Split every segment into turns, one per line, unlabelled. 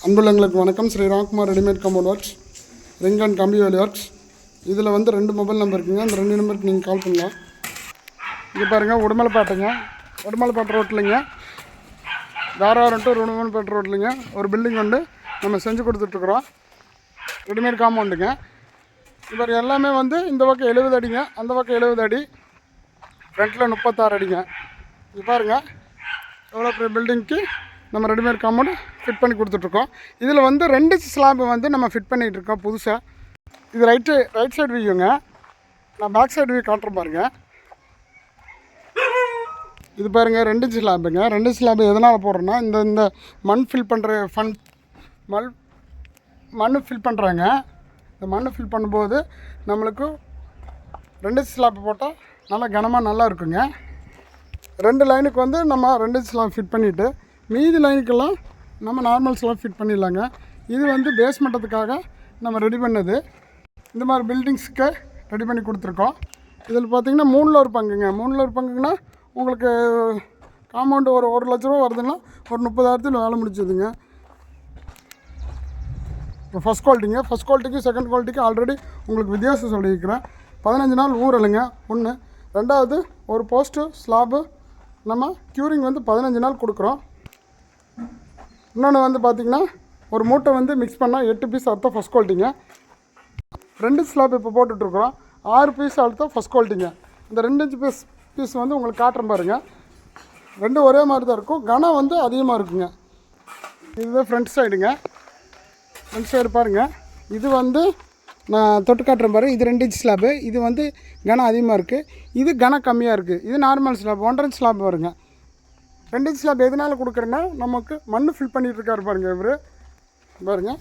அன்புள்ளங்களுக்கு வணக்கம். Shri Ramkumar readymade compound works, ring and கம்பி வேலி ஒர்க்ஸ். இதில் வந்து 2 மொபைல் நம்பர் இருக்குங்க. அந்த 2 நம்பருக்கு நீங்கள் கால் பண்ணலாம். இங்கே பாருங்கள், உடுமலைப்பேட்டைங்க, உடுமலைப்பேட்டை ரோட்லைங்க, தாராபுரம் டு உடுமலைப்பேட்டை ரோட்லைங்க ஒரு பில்டிங் வந்து நம்ம செஞ்சு கொடுத்துட்ருக்குறோம். ரெடிமேட் காம்பவுண்டுங்க. இப்போ எல்லாமே வந்து இந்த பக்கம் 70 அடிங்க, அந்த பக்கம் 70 அடி, ஃப்ரண்ட்டில் 36 அடிங்க. இது பாருங்கள், எவ்வளோ பெரிய பில்டிங்க்கு நம்ம ரெடிமேட் காம்பவுண்டு ஃபிட் பண்ணி கொடுத்துட்ருக்கோம். இதில் வந்து 2 ஸ்லாப் வந்து நம்ம ஃபிட் பண்ணிகிட்டு இருக்கோம் புதுசாக. இது ரைட் சைடு வியூங்க. நான் பேக் சைடு வியூ காட்டுறேன் பாருங்கள். இது பாருங்கள், 2 ஸ்லாப்புங்க. 2 ஸ்லாப்பு எதனால் போடுறோன்னா, இந்த மண் ஃபில் பண்ணுற மண் ஃபில் பண்ணுறாங்க. இந்த மண் ஃபில் பண்ணும்போது நம்மளுக்கு 2 ஸ்லாப்பு போட்டால் நல்லா கனமாக நல்லா இருக்குங்க. 2 லைனுக்கு வந்து நம்ம 2 ஸ்லாப் ஃபிட் பண்ணிவிட்டு மீதி லைனுக்கெல்லாம் நம்ம நார்மல் ஸ்லாப் ஃபிட் பண்ணிடலாங்க. இது வந்து பேஸ் மட்டத்துக்காக நம்ம ரெடி பண்ணது. இந்த மாதிரி பில்டிங்ஸுக்கு ரெடி பண்ணி கொடுத்துருக்கோம். இதில் பார்த்திங்கன்னா 3ல் ஒரு பங்குங்க. 3ல் ஒரு பங்குங்கன்னா உங்களுக்கு காம்பவுண்டு ஒரு 1 லட்ச ரூபா வருதுன்னா ஒரு 30,000 வேலை முடிச்சதுங்க. இப்போ ஃபஸ்ட் குவாலிட்டிக்கு செகண்ட் குவாலிட்டிக்கு ஆல்ரெடி உங்களுக்கு வித்தியாசம் சொல்லியிருக்கிறேன். 15 நாள் ஊறலைங்க ஒன்று. 2வது ஒரு போஸ்ட்டு ஸ்லாபு நம்ம க்யூரிங் வந்து 15 நாள் கொடுக்குறோம். இன்னொன்று வந்து பார்த்திங்கன்னா ஒரு மூட்டை வந்து மிக்ஸ் பண்ணால் 8 பீஸ் அர்த்தம் ஃபஸ்ட் குவாலிட்டிங்க. 2 ஸ்லாப் இப்போ போட்டுட்ருக்குறோம். 6 பீஸ் அர்த்தம் ஃபஸ்ட் குவாலிட்டிங்க. இந்த 2 இன்ச் பீஸ் வந்து உங்களுக்கு காட்டுறேன் பாருங்கள். 2 ஒரே மாதிரி தான் இருக்கும், கனம் வந்து அதிகமாக இருக்குங்க. இதுதான் ஃப்ரண்ட் சைடுங்க. ஃப்ரண்ட் சைடு பாருங்கள். இது வந்து நான் தொட்டு காட்டுறேன் பாருங்கள். இது 2 இன்ச் ஸ்லாப்பு. இது வந்து கனம் அதிகமாக இருக்குது, இது கனம் கம்மியாக இருக்குது. இது நார்மல் ஸ்லாப் 1.5 இன்ச் ஸ்லாப் வருங்க. 2 இன்ச் ஸ்லாப் எதனால் கொடுக்குறேன்னா, நமக்கு மண் ஃபில் பண்ணிகிட்டு இருக்காரு பாருங்கள் இவர் பாருங்கள்.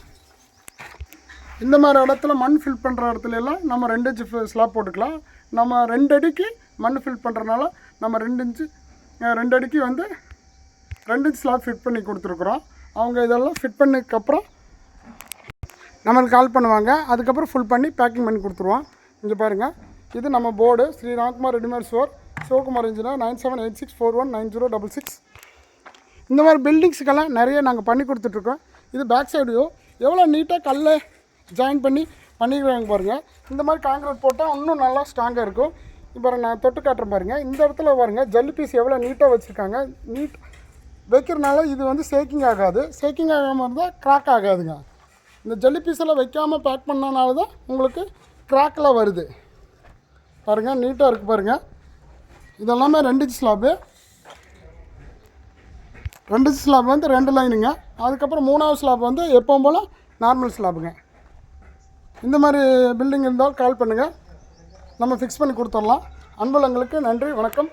இந்த மாதிரி இடத்துல மண் ஃபில் பண்ணுற இடத்துல எல்லாம் நம்ம 2 இன்ச் ஸ்லாப் போட்டுக்கலாம். நம்ம 2 அடிக்கு மண் ஃபில் பண்ணுறதுனால நம்ம 2 அடிக்கு வந்து 2 இன்ச் ஸ்லாப் ஃபிட் பண்ணி கொடுத்துருக்குறோம். அவங்க இதெல்லாம் ஃபிட் பண்ணதுக்கப்புறம் நம்மளுக்கு கால் பண்ணுவாங்க. அதுக்கப்புறம் ஃபுல் பண்ணி பேக்கிங் பண்ணி கொடுத்துருவோம். இங்கே பாருங்கள், இது நம்ம board Shri Ramkumar readymade store, Sivakumar engineer, 9786419066. இந்த மாதிரி பில்டிங்ஸுக்கெல்லாம் நிறைய நாங்கள் பண்ணி கொடுத்துட்ருக்கோம். இது பேக் சைடு எவ்வளோ நீட்டாக கல்லை ஜாயின் பண்ணிக்கிறாங்க பாருங்கள். இந்த மாதிரி காங்கிரீட் போட்டால் இன்னும் நல்லா ஸ்ட்ராங்காக இருக்கும். இப்போ நான் தொட்டு காட்டுறேன் பாருங்கள். இந்த இடத்துல பாருங்கள், ஜல்லி பீஸ் எவ்வளோ நீட்டாக வச்சுருக்காங்க. நீட் வைக்கிறனால இது வந்து ஷேக்கிங் ஆகாது. ஷேக்கிங் ஆகாமல் இருந்தால் கிராக் ஆகாதுங்க. இந்த ஜல்லி பீஸெல்லாம் வைக்காமல் பேக் பண்ணனால தான் உங்களுக்கு கிராக்கெலாம் வருது பாருங்கள். நீட்டாக இருக்குது பாருங்கள். இதெல்லாமே 2 இன்ச் ஸ்லாப்பு. 2 இன்ச் ஸ்லாப் வந்து 2 லைனுங்க. அதுக்கப்புறம் 3வது ஸ்லாப் வந்து எப்பவும் போல் நார்மல் ஸ்லாப்புங்க. இந்த மாதிரி பில்டிங் இருந்தால் கால் பண்ணுங்கள், நம்ம ஃபிக்ஸ் பண்ணி கொடுத்துடலாம். அன்புள்ளங்களுக்கு நன்றி, வணக்கம்.